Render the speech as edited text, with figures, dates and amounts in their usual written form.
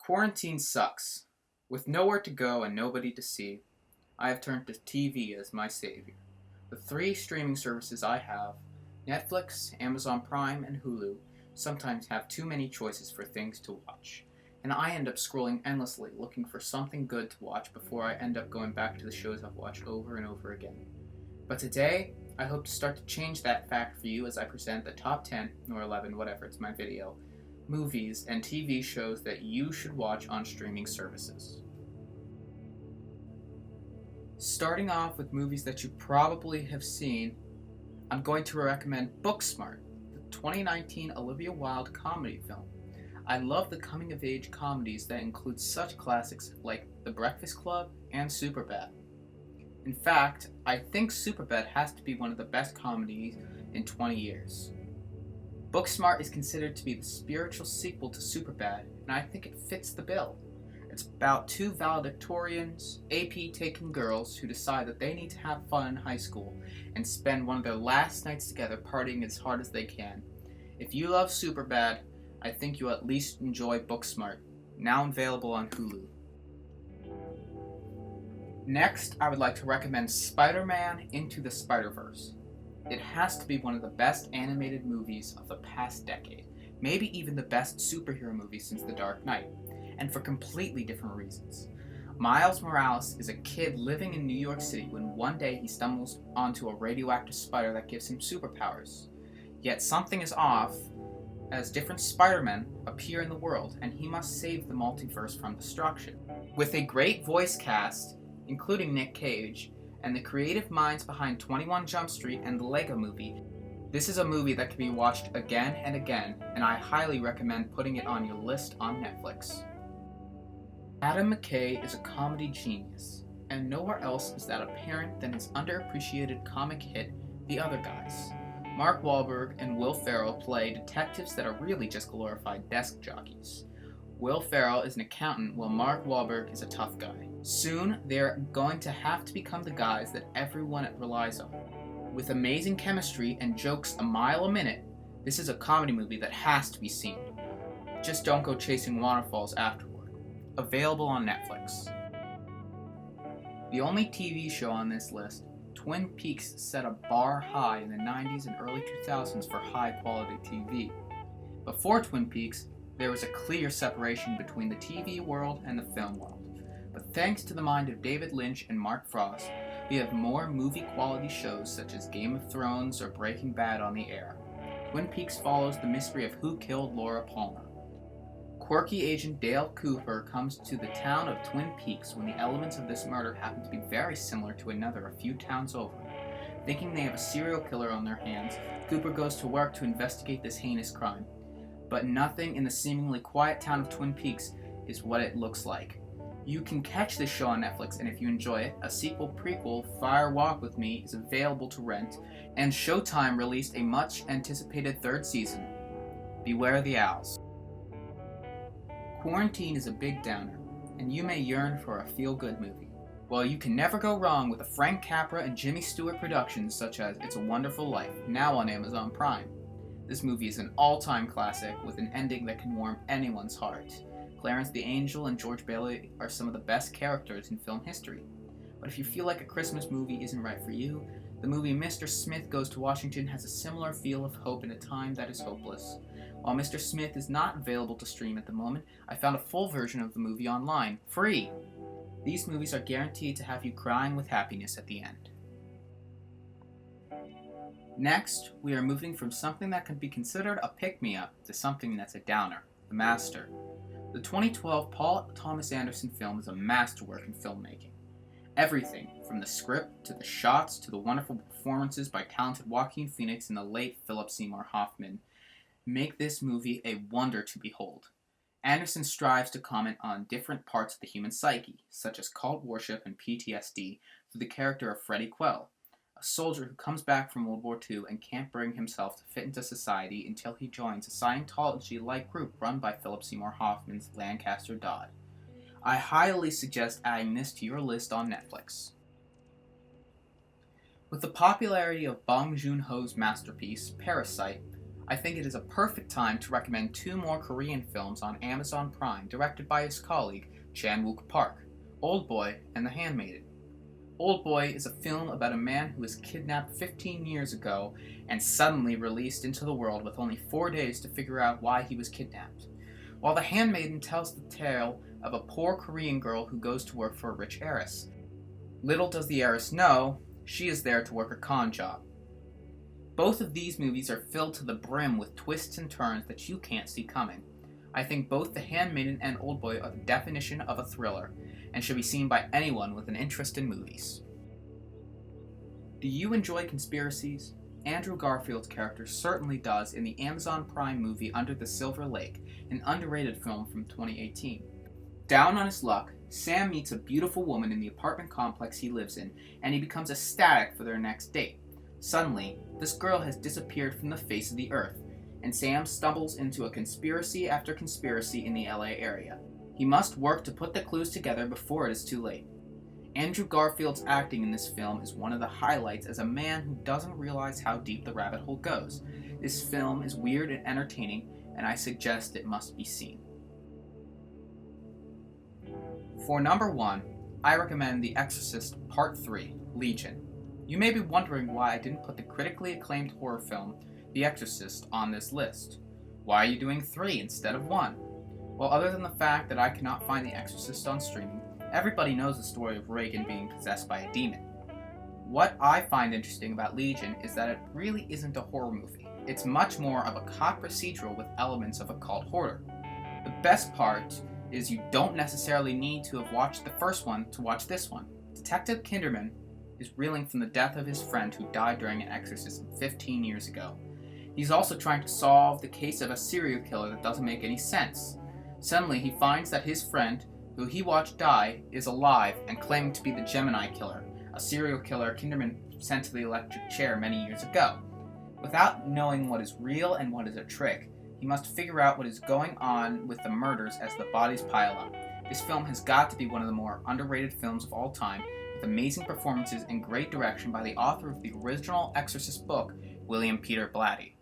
Quarantine sucks. With nowhere to go and nobody to see, I have turned to TV as my savior. The three streaming services I have, Netflix, Amazon Prime, and Hulu, sometimes have too many choices for things to watch, and I end up scrolling endlessly looking for something good to watch before I end up going back to the shows I've watched over and over again. But today, I hope to start to change that fact for you as I present the top 10, or 11, whatever, it's my video, movies and TV shows that you should watch on streaming services. Starting off with movies that you probably have seen, I'm going to recommend Booksmart, the 2019 Olivia Wilde comedy film. I love the coming-of-age comedies that include such classics like The Breakfast Club and Superbad. In fact, I think Superbad has to be one of the best comedies in 20 years. Booksmart is considered to be the spiritual sequel to Superbad, and I think it fits the bill. It's about two valedictorians, AP-taking girls who decide that they need to have fun in high school and spend one of their last nights together partying as hard as they can. If you love Superbad, I think you'll at least enjoy Booksmart, now available on Hulu. Next, I would like to recommend Spiderman Into the Spiderverse. It has to be one of the best animated movies of the past decade, maybe even the best superhero movie since The Dark Knight, and for completely different reasons. Miles Morales is a kid living in New York City when one day he stumbles onto a radioactive spider that gives him superpowers. Yet something is off, as different Spider-Men appear in the world, and he must save the multiverse from destruction. With a great voice cast, including Nick Cage, and the creative minds behind 21 Jump Street and the Lego Movie, this is a movie that can be watched again and again, and I highly recommend putting it on your list on Netflix. Adam McKay is a comedy genius, and nowhere else is that apparent than his underappreciated comic hit, The Other Guys. Mark Wahlberg and Will Ferrell play detectives that are really just glorified desk jockeys. Will Ferrell is an accountant while Mark Wahlberg is a tough guy. Soon, they're going to have to become the guys that everyone relies on. With amazing chemistry and jokes a mile a minute, this is a comedy movie that has to be seen. Just don't go chasing waterfalls afterward. Available on Netflix. The only TV show on this list, Twin Peaks, set a bar high in the 90s and early 2000s for high-quality TV. Before Twin Peaks, there was a clear separation between the TV world and the film world. But thanks to the mind of David Lynch and Mark Frost, we have more movie-quality shows such as Game of Thrones or Breaking Bad on the air. Twin Peaks follows the mystery of who killed Laura Palmer. Quirky agent Dale Cooper comes to the town of Twin Peaks when the elements of this murder happen to be very similar to another a few towns over. Thinking they have a serial killer on their hands, Cooper goes to work to investigate this heinous crime. But nothing in the seemingly quiet town of Twin Peaks is what it looks like. You can catch this show on Netflix, and if you enjoy it, a sequel-prequel, Fire Walk With Me, is available to rent, and Showtime released a much-anticipated third season, Beware the Owls. Quarantine is a big downer, and you may yearn for a feel-good movie. Well, you can never go wrong with a Frank Capra and Jimmy Stewart productions such as It's a Wonderful Life, now on Amazon Prime. This movie is an all-time classic with an ending that can warm anyone's heart. Clarence the Angel and George Bailey are some of the best characters in film history. But if you feel like a Christmas movie isn't right for you, the movie Mr. Smith Goes to Washington has a similar feel of hope in a time that is hopeless. While Mr. Smith is not available to stream at the moment, I found a full version of the movie online, free. These movies are guaranteed to have you crying with happiness at the end. Next, we are moving from something that can be considered a pick-me-up to something that's a downer, The Master. The 2012 Paul Thomas Anderson film is a masterwork in filmmaking. Everything, from the script to the shots to the wonderful performances by talented Joaquin Phoenix and the late Philip Seymour Hoffman, make this movie a wonder to behold. Anderson strives to comment on different parts of the human psyche, such as cult worship and PTSD, through the character of Freddie Quell, a soldier who comes back from World War II and can't bring himself to fit into society until he joins a Scientology-like group run by Philip Seymour Hoffman's Lancaster Dodd. I highly suggest adding this to your list on Netflix. With the popularity of Bong Joon-ho's masterpiece, Parasite, I think it is a perfect time to recommend 2 more Korean films on Amazon Prime directed by his colleague Chan-wook Park, Oldboy and The Handmaiden. Oldboy is a film about a man who was kidnapped 15 years ago and suddenly released into the world with only 4 days to figure out why he was kidnapped. While The Handmaiden tells the tale of a poor Korean girl who goes to work for a rich heiress. Little does the heiress know, she is there to work a con job. Both of these movies are filled to the brim with twists and turns that you can't see coming. I think both The Handmaiden and Oldboy are the definition of a thriller, and should be seen by anyone with an interest in movies. Do you enjoy conspiracies? Andrew Garfield's character certainly does in the Amazon Prime movie Under the Silver Lake, an underrated film from 2018. Down on his luck, Sam meets a beautiful woman in the apartment complex he lives in, and he becomes ecstatic for their next date. Suddenly, this girl has disappeared from the face of the earth, and Sam stumbles into a conspiracy after conspiracy in the LA area. He must work to put the clues together before it is too late. Andrew Garfield's acting in this film is one of the highlights as a man who doesn't realize how deep the rabbit hole goes. This film is weird and entertaining, and I suggest it must be seen. For number 1, I recommend The Exorcist Part 3, Leigon. You may be wondering why I didn't put the critically acclaimed horror film, The Exorcist, on this list. Why are you doing 3 instead of 1? Well, other than the fact that I cannot find The Exorcist on streaming, everybody knows the story of Leigon being possessed by a demon. What I find interesting about Leigon is that it really isn't a horror movie. It's much more of a cop procedural with elements of occult horror. The best part is you don't necessarily need to have watched the first one to watch this one. Detective Kinderman is reeling from the death of his friend who died during an exorcism 15 years ago. He's also trying to solve the case of a serial killer that doesn't make any sense. Suddenly, he finds that his friend, who he watched die, is alive and claiming to be the Gemini killer, a serial killer Kinderman sent to the electric chair many years ago. Without knowing what is real and what is a trick, he must figure out what is going on with the murders as the bodies pile up. This film has got to be one of the more underrated films of all time, with amazing performances and great direction by the author of the original Exorcist book, William Peter Blatty.